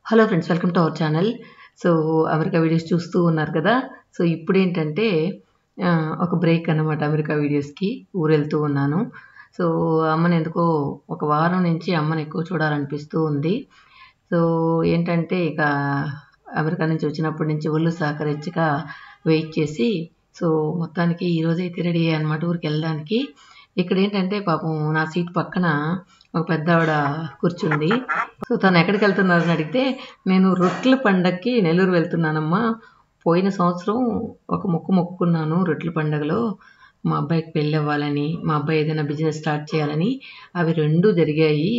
Hello friends, welcome to our channel. So America videos చూస్తూ ఉన్నారు కదా. సో ఇప్పుడు ఏంటంటే ఒక బ్రేక్ అన్నమాట. అమెరికా వీడియోస్కి ఊరు వెళ్తూ ఉన్నాను. సో అమ్మని ఎందుకో ఒక వారం నుంచి అమ్మని ఎక్కువ చూడాలనిపిస్తూ ఉంది. సో ఏంటంటే ఇక అమెరికా నుంచి వచ్చినప్పటి నుంచి ఒళ్ళు సహకరించక వెయిట్ చేసి సో మొత్తానికి ఈరోజైతే రెడీ అయ్యాయి అనమాట ఊరికి వెళ్ళడానికి. ఇక్కడ ఏంటంటే పాపం నా సీట్ పక్కన ఒక పెద్ద ఆవిడ కూర్చుంది. సో తను ఎక్కడికి వెళ్తున్నారని అడిగితే, నేను రొట్టెల పండగకి నెల్లూరు వెళ్తున్నానమ్మా. పోయిన సంవత్సరం ఒక మొక్కుకున్నాను రొట్టెల పండగలో, మా అబ్బాయికి పెళ్ళి అవ్వాలని, మా అబ్బాయి ఏదైనా బిజినెస్ స్టార్ట్ చేయాలని. అవి రెండూ జరిగాయి,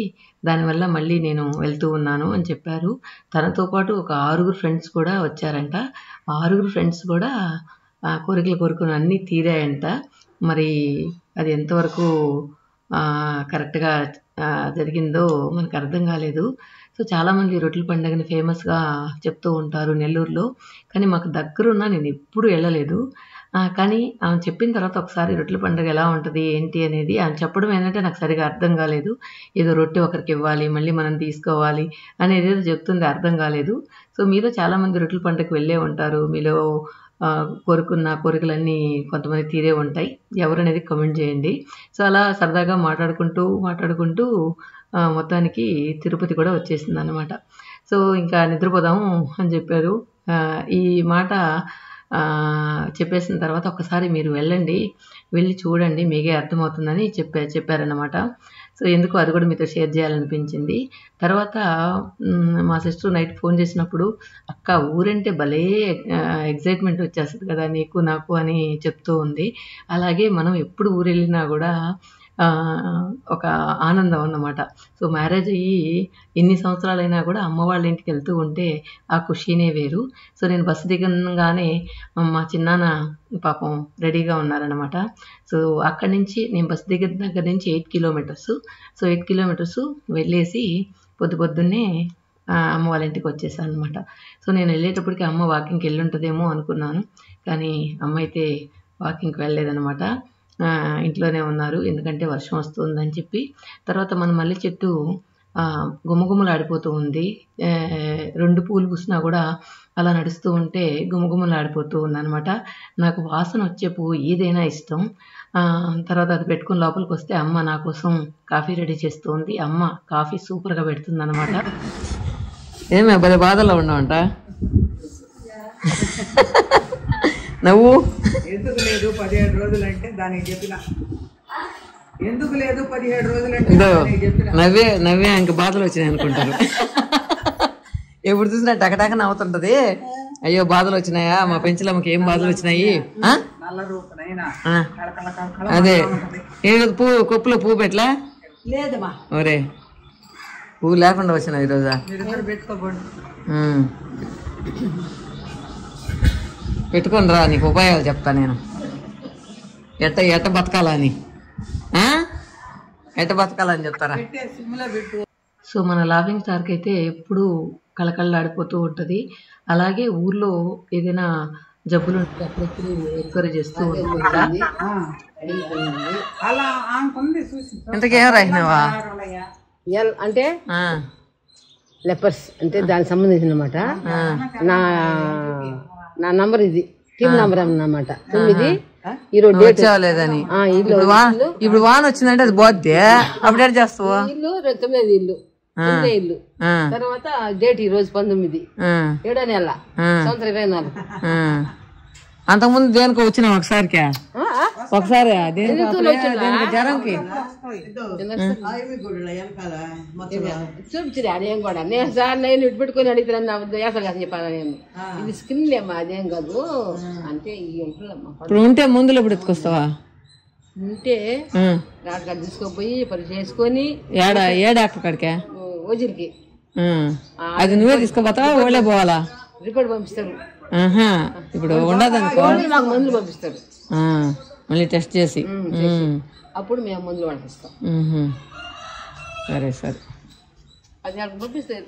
దానివల్ల మళ్ళీ నేను వెళ్తూ ఉన్నాను అని చెప్పారు. తనతో పాటు ఒక 6 ఫ్రెండ్స్ కూడా వచ్చారంట. 6 ఫ్రెండ్స్ కూడా కోరికలు కోరుకుని అన్నీ తీరాయంట. మరి అది ఎంతవరకు కరెక్ట్గా జరిగిందో మనకు అర్థం కాలేదు. సో చాలామంది రొట్టెల పండుగని ఫేమస్గా చెప్తూ ఉంటారు నెల్లూరులో, కానీ మాకు దగ్గరున్నా నేను ఎప్పుడూ వెళ్ళలేదు. కానీ ఆమె చెప్పిన తర్వాత ఒకసారి రొట్టెల పండుగ ఎలా ఉంటుంది ఏంటి అనేది ఆమె చెప్పడం ఏంటంటే నాకు సరిగా అర్థం కాలేదు. ఏదో రొట్టె ఒకరికి ఇవ్వాలి, మళ్ళీ మనం తీసుకోవాలి అనేది ఏదో చెప్తుంది, అర్థం కాలేదు. సో మీలో చాలామంది రొట్టెల పండుగకి వెళ్ళే ఉంటారు. మీలో కోరుకున్న కోరికలన్నీ కొంతమంది తీరే ఉంటాయి. ఎవరనేది కమెంట్ చేయండి. సో అలా సరదాగా మాట్లాడుకుంటూ మొత్తానికి తిరుపతి కూడా వచ్చేసింది అన్నమాట. సో ఇంకా నిద్రపోదాము అని చెప్పారు. ఈ మాట చెప్పేసిన తర్వాత ఒకసారి మీరు వెళ్ళి చూడండి, మీకే అర్థమవుతుందని చెప్పారన్నమాట. సో ఎందుకు అది కూడా మీతో షేర్ చేయాలనిపించింది. తర్వాత మా సిస్టర్ నైట్ ఫోన్ చేసినప్పుడు, అక్క ఊరంటే భలే ఎగ్జైట్మెంట్ వచ్చేస్తుంది కదా నీకు నాకు అని చెప్తూ ఉంది. అలాగే మనం ఎప్పుడు ఊరు వెళ్ళినా కూడా ఒక ఆనందం అన్నమాట. సో మ్యారేజ్ అయ్యి ఎన్ని సంవత్సరాలైనా కూడా అమ్మ వాళ్ళ ఇంటికి వెళ్తూ ఉంటే ఆ ఖుషీనే వేరు. సో నేను బస్సు దిగగానే మా చిన్నాన్న పాపం రెడీగా ఉన్నారనమాట. సో అక్కడి నుంచి నేను బస్సు దిగిన దగ్గర నుంచి 8 కిలోమీటర్స్. సో 8 కిలోమీటర్స్ వెళ్ళేసి పొద్దున్నే అమ్మ వాళ్ళ ఇంటికి వచ్చేసాను అనమాట. సో నేను వెళ్ళేటప్పటికి అమ్మ వాకింగ్కి వెళ్ళి ఉంటుందేమో అనుకున్నాను, కానీ అమ్మ అయితే వాకింగ్కి వెళ్ళలేదనమాట. ఇంట్లోనే ఉన్నారు, ఎందుకంటే వర్షం వస్తుందని చెప్పి. తర్వాత మన మల్లె చెట్టు గుమగుమలాడిపోతూ ఉంది. 2 పూలు పూసినా కూడా అలా నడుస్తూ ఉంటే గుమగుమలాడిపోతూ ఉందన్నమాట. నాకు వాసన వచ్చే పువ్వు ఏదైనా ఇష్టం. తర్వాత అది పెట్టుకుని లోపలికి వస్తే అమ్మ నా కోసం కాఫీ రెడీ చేస్తూ ఉంది. అమ్మ కాఫీ సూపర్గా పెడుతుంది అనమాట. ఏమే భలే బాధలో ఉన్నావంట నువ్వు. ఎందుకు లేదు 17 రోజులు అంటే దానికి చెప్పిన, ఎందుకు లేదు 17 రోజులు అంటే నవ్వే ఇంక బాధలు వచ్చినాయి అనుకుంటారు. ఎప్పుడు చూసినా టకటక నవ్వుతుంటది. అయ్యో బాధలు వచ్చినాయా మా పెంచలమ్మకి, ఏం బాధలు వచ్చినాయి. అదే ఏదో పువ్వు కొప్పులో పువ్వు పెట్టలా లేదమ్మా, ఒరే పువ్వు లేకుండా వచ్చినా ఈరోజా. పెట్టుకొని రా, నీకు ఉపాయాలు చెప్తా నేను, ఎట్ట బతకాలని చెప్తారా. సో మన లాఫింగ్ స్టార్కి అయితే ఎప్పుడు కళకళలాడిపోతూ ఉంటుంది. అలాగే ఊర్లో ఏదైనా జబ్బులు ఉంటే అప్పుడప్పుడు ఎంకరేజ్ చేస్తూ ఉంటా. ఇంతకేం రాసినావా అంటే లెపర్స్ అంటే దానికి సంబంధించిన అన్నమాట. నా నంబర్ ఇది, టీమ్ నంబర్ అన్నమాట 9. ఈరోజు వచ్చేవాలేదని. ఇప్పుడు వాన వచ్చిందంటే అది పోద్ది, అప్పుడు చేస్తావు. ఇల్లు 9 ఇల్లు తర్వాత డేట్ ఈ రోజు 19 7వ నెల 2024. అంతకుముందు దేనికి వచ్చినా ఒకసారికి జ్వరంకి చూపించలే అదేం కూడా. నేను సార్ నేను ఇటు పెట్టుకుని అడుగుతున్నాను వేసలు కాదు చెప్పాను. నేను ఇది స్కిన్ లేమ్మా, అదేం కాదు అంటే ఇప్పుడు ఉంటే ముందులో ఇప్పుడు ఎత్తుకొస్తావా? ఉంటే డాక్టర్ కాడ తీసుకుపోయి పరీక్ష చేసుకొని ఏ డాక్టర్ కాడికే ఓజిరికి అది నువ్వే తీసుకోపోతావా ఓళ్ళే పోవాలా? రిపోర్ట్ పంపిస్తారు. ఇప్పుడు ఉండదనుకో, మాకు మందులు పంపిస్తారు, మళ్ళీ టెస్ట్ చేసి అప్పుడు మేము మందులు పంపిస్తాం. సరే అది పంపిస్తారు.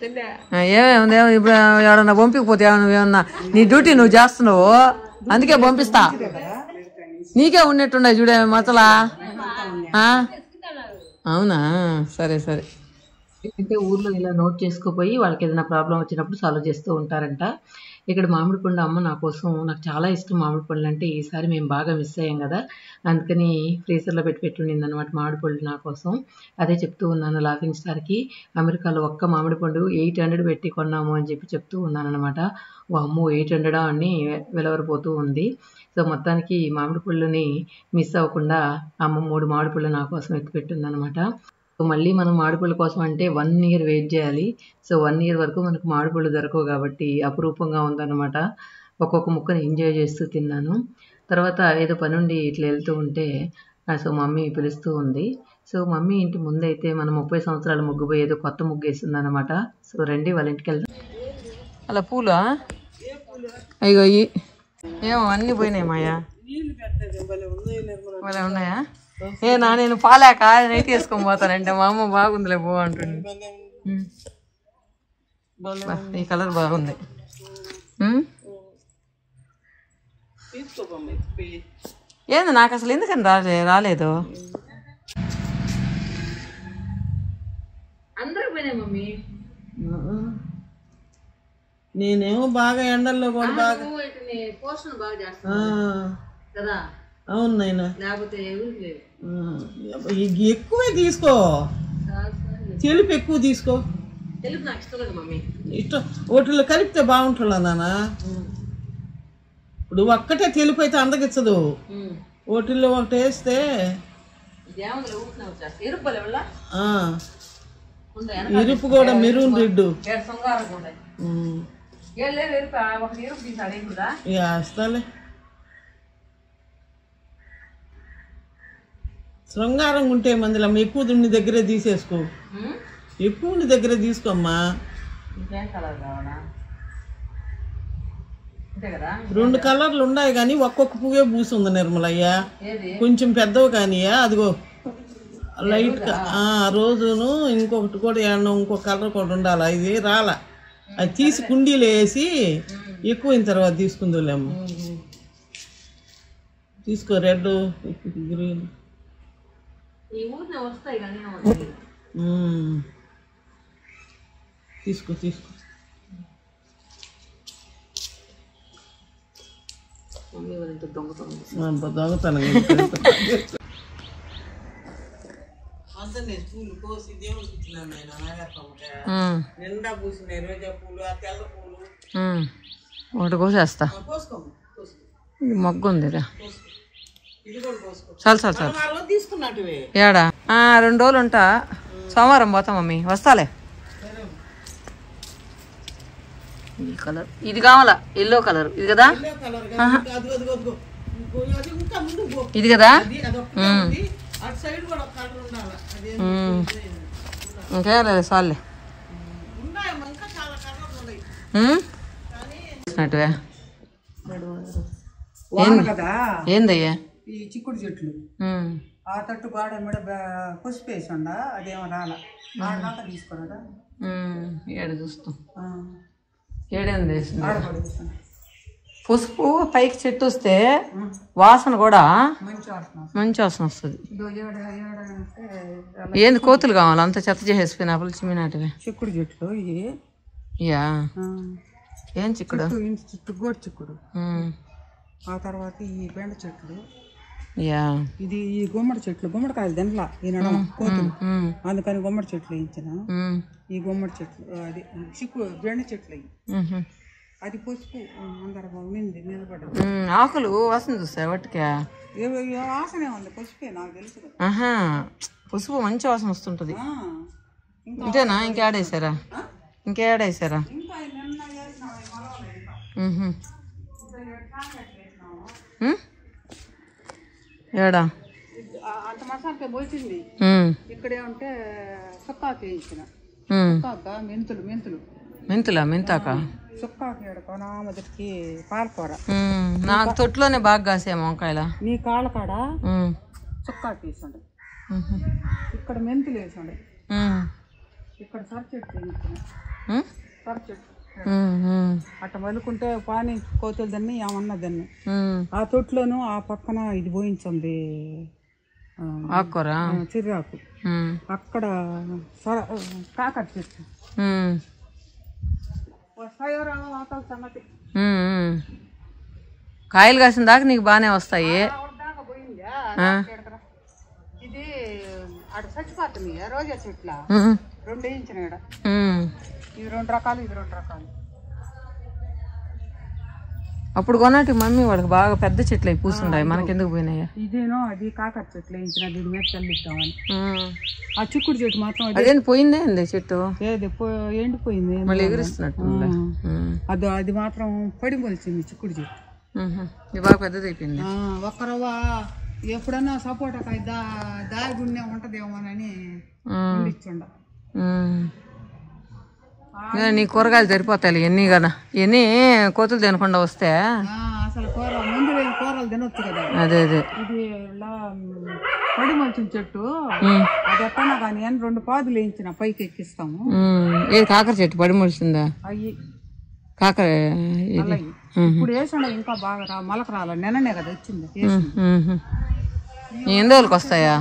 ఏమేమి ఇప్పుడు ఎవరన్నా పంపించకపోతే నువ్వేమన్నా నీ డ్యూటీ నువ్వు చేస్తున్నావు, అందుకే పంపిస్తా. నీకే ఉన్నట్టుండే చూడే మతలా. అవునా, సరే అంటే ఊర్లో ఇలా నోట్ చేసుకోపోయి వాళ్ళకి ఏదైనా ప్రాబ్లం వచ్చినప్పుడు సాల్వ్ చేస్తూ ఉంటారంట. ఇక్కడ మామిడి పండు అమ్మ నా కోసం, నాకు చాలా ఇష్టం మామిడి పళ్ళు అంటే, ఈసారి మేము బాగా మిస్ అయ్యాం కదా, అందుకని ఫ్రీజర్లో పెట్టుండింది అనమాట మామిడి పళ్ళు నా కోసం. అదే చెప్తూ ఉన్నాను లాఫింగ్ స్టార్కి, అమెరికాలో ఒక్క మామిడి పండు 800 పెట్టి కొన్నాము అని చెప్తూ ఉన్నాను అనమాట. అమ్మో 800 అని వెలవరిపోతూ ఉంది. సో మొత్తానికి మామిడి పళ్ళుని మిస్ అవ్వకుండా అమ్మ 3 మామిడి పళ్ళు నా కోసం ఎత్తిపెట్టింది అనమాట. సో మళ్ళీ మనం మామిడిపళ్ళ కోసం అంటే 1 ఇయర్ వెయిట్ చేయాలి. సో 1 ఇయర్ వరకు మనకు మామిడిపళ్ళు దొరకవు కాబట్టి అపురూపంగా ఉందన్నమాట. ఒక్కొక్క ముక్కని ఎంజాయ్ చేస్తూ తిన్నాను. తర్వాత ఏదో పనుండి ఇట్లా వెళ్తూ ఉంటే సో మమ్మీ పిలుస్తూ ఉంది. సో మమ్మీ ఇంటి ముందైతే మన 30 సంవత్సరాల ముగ్గు పోయి ఏదో కొత్త ముగ్గు వేస్తుంది అనమాట. సో రండి వాళ్ళ ఇంటికి వెళ్దాం. అలా పూలా అయ్యో ఏమో అన్నీ పోయినాయి మాయా, భలే ఉన్నాయా? నేను పాలేక నైట్ వేసుకొని పోతానంటే మా అమ్మ బాగుందిలే పో అంటుంది. ఈ కలర్ బాగుంది. ఏంది నాకు అసలు ఎందుకని రాలేదు? అందరూ పోయినాయి మమ్మీ. నేనేమో బాగా ఎండల్లో కూడా బాగా పోషణ బాగా చేస్తాను కదా. అవును నాయన, లేకపోతే ఎక్కువే తీసుకో, తెలుపు ఎక్కువ తీసుకో. తెలుపు నాకు ఇష్టం లేదు మమ్మీ. ఇష్టం వాటిలో కలిపితే బాగుంటుందా నాన్న? ఇప్పుడు ఒక్కటే తెలుపు అయితే అందగిచ్చదు, వాటిల్లో ఒకటి వేస్తే ఎరుపు కూడా మెరూన్ రెడ్ వేస్తాలే. శృంగారం ఉంటే మందిలమ్మ ఎక్కువ దున్ని దగ్గరే తీసేసుకో, ఎక్కువ దగ్గరే తీసుకోమ్మా. 2 కలర్లు ఉన్నాయి కానీ ఒక్కొక్క పువ్వే పూసుంది నిర్మలయ్య, కొంచెం పెద్దవి కానీ అదిగో లైట్ రోజును ఇంకొకటి కూడా ఇంకొక కలర్ కూడా ఉండాలి. ఇది రాలా, అది తీసి కుండీలో వేసి ఎక్కువైన తర్వాత తీసుకుందులేమ్మ. తీసుకో రెడ్ గ్రీన్ తీసుకో తీసుకో. దొంగతనం పూలు కోసి దేవుడికి ఇచ్చినాను ఆయన నాగప్పమ్మకి. నిండా పూసినాయి రోజా పూలు, ఆ తెల్ల పూలు. ఒకటి కోసేస్తా. కోసుకోమ్మ, మొగ్గు ఉంది ఇది కూడా కోసుకో. చాలు చాలు చాలు. ఆ రోజు తీసుకున్నట్టువే ఏడా 2 రోజులు ఉంటా, సోమవారం పోతా మమ్మీ, వస్తాలే. ఈ కలర్ ఇది కావాలా, ఎల్లో కలర్ ఇది కదా, ఇది కదా. ఇంకే లేదు చాలే. ఏందయ్యా ఈ చిక్కుడు చెట్లు ఆ తట్టు గాడ మీద పసుపు వేసి ఉండ, అదేమో రాలా తీసుకోరాదా? ఏడు చూస్తాం, ఏడేంది పసుపు పైకి చెట్టు వస్తే వాసన కూడా మంచి వాసన వస్తుంది. ఏంది కోతులు కావాలి అంత చెత్త చేసేసిపోయిన చిమ్మినాటివి చిక్కుడు చెట్లు యా. ఏం చిక్కుడు? గోడు చిక్కుడు. ఆ తర్వాత ఈ బెండ చెట్లు, యా. ఇది ఈ గుమ్మడి చెట్లు, గుమ్మడికాయలు తినలా ఈనాడు కోతులు, అందుకని గుమ్మడి చెట్లు వేయించిన. ఈ గుమ్మడి చెట్లు అది బెండ చెట్లు అయ్యి, అది పసుపు అందరూ బాగుంది నిలబడ్డది. ఆకులు వాసన చూస్తాయి వాటికి, వాసనే ఉంది పసుపే నాకు తెలుసు కదా. పసుపు మంచి వాసన వస్తుంటది. ఇంతేనా? ఇంకేడేసారా? ఇంకేడేసారా? ఏడా అంత మసాలా పోయింది. ఇక్కడేమంటే సుక్కాకు వేయించిన, మెంతులు మెంతులు మెంతాక సుక్కాకు ఎడకోనా మొదటికి పాలకూర. నాకు తొట్టులోనే బాగా కాసాము వంకాయల. నీ కాళ్ళ కాడ సుక్కాకు వేసిండే, ఇక్కడ మెంతులు వేసిండే, ఇక్కడ సరి చెట్టు వేయించిన, సరి చెట్టు అట్ట మలుకుంటే పాని కోతులు దాన్ని ఏమన్నా దాన్ని. ఆ తొట్టులోను ఆ పక్కన ఇది పోయించండి, ఆకుకూర చిర్రాకు అక్కడ కాకర చెట్టు సంగతి కాయలు కాసిన దాకా నీకు బాగానే వస్తాయి. ఇది అటు చచ్చిపోతుంది రోజా చెట్ల 2 వేయించిన ఇది 2 రకాలు ఇది 2 రకాలు. అప్పుడు కొన్నట్టు మమ్మీ వాడికి బాగా పెద్ద చెట్లు అవి పూసుంటాయి, మనకెందుకు పోయినాయా? ఇదేనో అది కాకర చెట్లు వేయించిన దీని మీద చల్లిద్దామని. ఆ చిక్కుడు చెట్టు మాత్రం అదేంటి పోయిందే అండి చెట్టు, ఎండిపోయింది మళ్ళీ ఎగిరిస్తున్నట్టు. అది మాత్రం పడి మొలిచింది చిక్కుడు చెట్టు, ఇది బాగా పెద్దది అయిపోయింది. ఒక్కరవ్వ ఎప్పుడన్నా సపోటాకాయ దాగుండే ఉంటదేమోనని ఇచ్చిండ. నీ కూరగాయలు సరిపోతాయి ఎన్ని కదా, ఎన్ని కోతులు తినకుండా వస్తే అసలు కూర ముందు కూరలు తినొచ్చు కదా. అదే అదే ఇది పడి మొలిచిన చెట్టు, అది ఎట్టనా కానీ 2 పాదులు వేయించిన పైకి ఎక్కిస్తాము. ఏ కాకర చెట్టు పడి మొలిసిందా? అయ్యి కాకర ఇప్పుడు వేసాడు ఇంకా బాగా మొలక రాల, నిన్ననే కదా వచ్చింది. ఎన్ని రోజులకి వస్తాయా?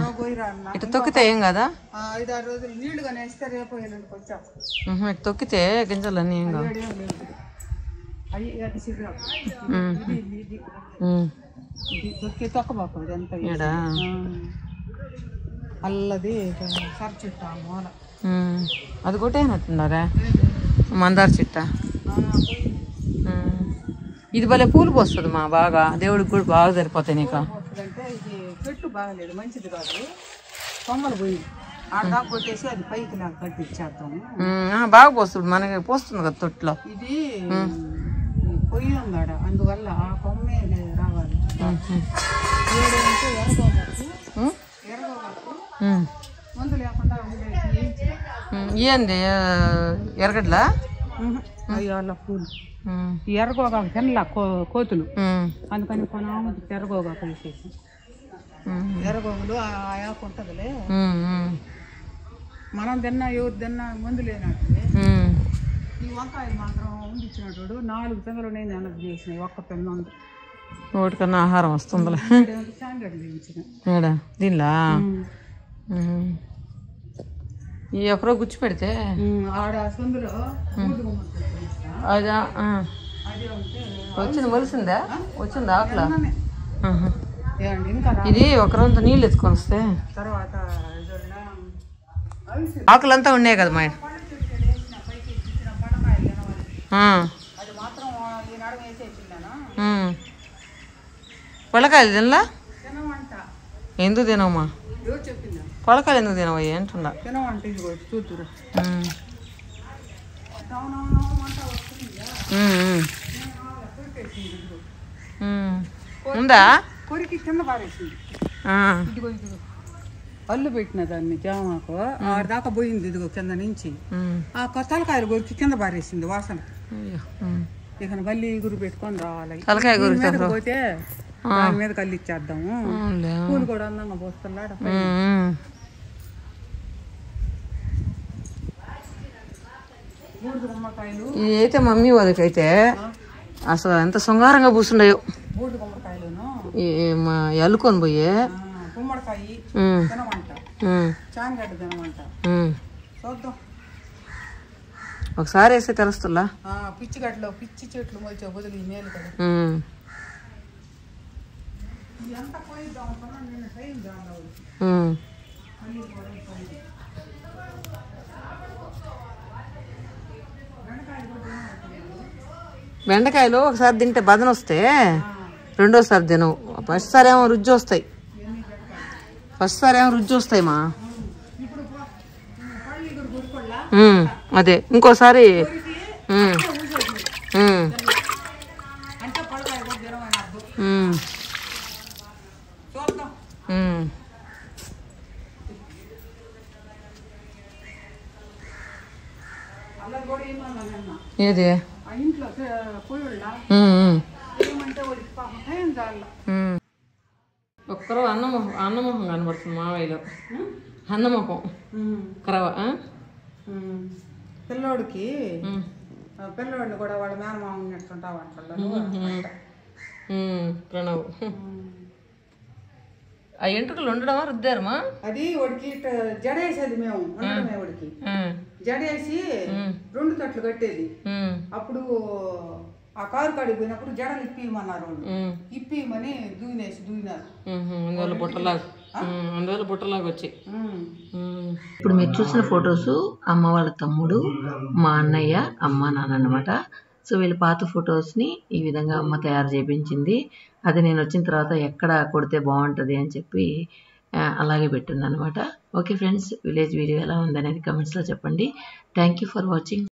ఇటు తొక్కితే ఏం కదా, 5-6 రోజులు నీళ్లుగా వేస్తే రేపు ఎల్లుండికి వచ్చాం. ఇటు తొక్కితే గింజలన్నీ ఏం కాదు. తొక్కబాకు ఇదంతా అల్లది సర చెట్టు మూల అది కొట్టేనట్టున్నారా మందార చెట్ట. ఇది భలే పూలు పోస్తుంది మా, బాగా దేవుడికి కూడా బాగా సరిపోతాయి నీకు. అంటే ఇది చెట్టు బాగలేదు, మంచిది కాదు, కొమ్మలు పోయి ఆడదాకా కొట్టేసి అది పైకి నాకు కట్టిచ్చేద్దాము. బాగా పోస్తుంది, మనకి పోస్తుంది కదా తొట్లో. ఇది పొయ్యి ఉందాడ, అందువల్ల ఆ కొమ్మే రావాలి. ముందు లేకుండా ఏంది ఎరగడ్లా అయ్యాల పూలు ఎర్రగోగా తినలా కోతులు, అందుకని కొనామది ఎర్రగోగా వేసేసి. ఎర్రగోగులు ఆయాకు ఉంటుందిలే, మనం తిన్నా ఎవరు తిన్నా ముందు లేనట్లే. ఈ వంకాయలు మాత్రం ఉండిచ్చినట్టు 4 పింగలు నేను వెనక్కి చేసినాయి, ఒక్క పెన్ను ఉంది. వాటికన్నా ఆహారం వస్తుందిలే. స్టాండర్డ్ వేయించిన దీనిలా ఈ ఒకరో గుచ్చి పెడితే ఆడ సందులో అదా వచ్చింది, మొలిసిందా? వచ్చింది ఆకుల. ఇది ఒకరంతా నీళ్ళు ఎత్తుకొని వస్తే తర్వాత ఆకులంతా ఉన్నాయి కదా మా. పొలకాయలు తినలా? ఎందుకు తినవమ్మా? పొలకాయలు ఎందుకు తినవా అంటున్నా. ఉందా? కొరికి కింద పారేసింది. ఇదిగో ఇదిగో అల్లు పెట్టిన దాన్ని జామాకు ఆడదాకా పోయింది, ఇదిగో కింద నుంచి ఆ తలకాయలు కొరికి కింద పారేసింది వాసన. ఇక మళ్ళీ గురి పెట్టుకొని రావాలి, పోతే దాని మీద కల్లిచ్చేద్దాము. పూలు కూడా అందంగా పోస్తున్నాడు. ఇది అయితే మమ్మీ వాళ్ళకైతే అసలు ఎంత శృంగారంగా పూసుండయో. బూడిద గుమ్మడికాయలును అల్లుకొని పోయే గుమ్మడికాయ తినమంట, చాంగడ్డ తినమంట. చూద్దాం ఒకసారి వేస్తే తెలుస్తుందా? పిచ్చి గడ్డలో పిచ్చి చెట్లు మొలిచే బదులు ఈ మేలు కదా. ఎంత పోయిద్దాం నిన్న టైం దాని బెండకాయలు ఒకసారి తింటే బదన వస్తే రెండోసారి తినవు. ఫస్ట్ సారి ఏమో రుచి వస్తాయి, మా. అదే ఇంకోసారి ఏది ఒక్కరో అన్నమొహం కనబడుతుంది మావయ్యలో. అన్నమొహం కరవ పిల్లోడికి పిల్లోడిని కూడా వాళ్ళ మేనమామ ఉన్నట్టుంటావు అంటారు. ప్రణవ్ ఆ ఎంట్రుకలు ఉండడమా రుద్దారమా? అది వాడికి జడేసేది మేము ఉండడమే వాడికి జడేసి 2 తట్లు కట్టేది. అప్పుడు ఆ కారు కాడికి పోయినప్పుడు జడలు ఇప్పిమన్నారు వాళ్ళు. ఇప్పిమని దూయినారు. అందువల్ల బుట్టలాగా వచ్చి. ఇప్పుడు మీరు చూసిన ఫొటోస్ అమ్మ వాళ్ళ తమ్ముడు, మా అన్నయ్య, అమ్మ, నాన్న అనమాట. సో వీళ్ళ పాత ఫొటోస్ని ఈ విధంగా అమ్మ తయారు చేయించింది. అది నేను వచ్చిన తర్వాత ఎక్కడ కొడితే బాగుంటుంది అని చెప్పి అలాగే పెట్టింది అనమాట. ఓకే ఫ్రెండ్స్, విలేజ్ వీడియో ఎలా ఉందనేది కమెంట్స్లో చెప్పండి. Thank you for watching.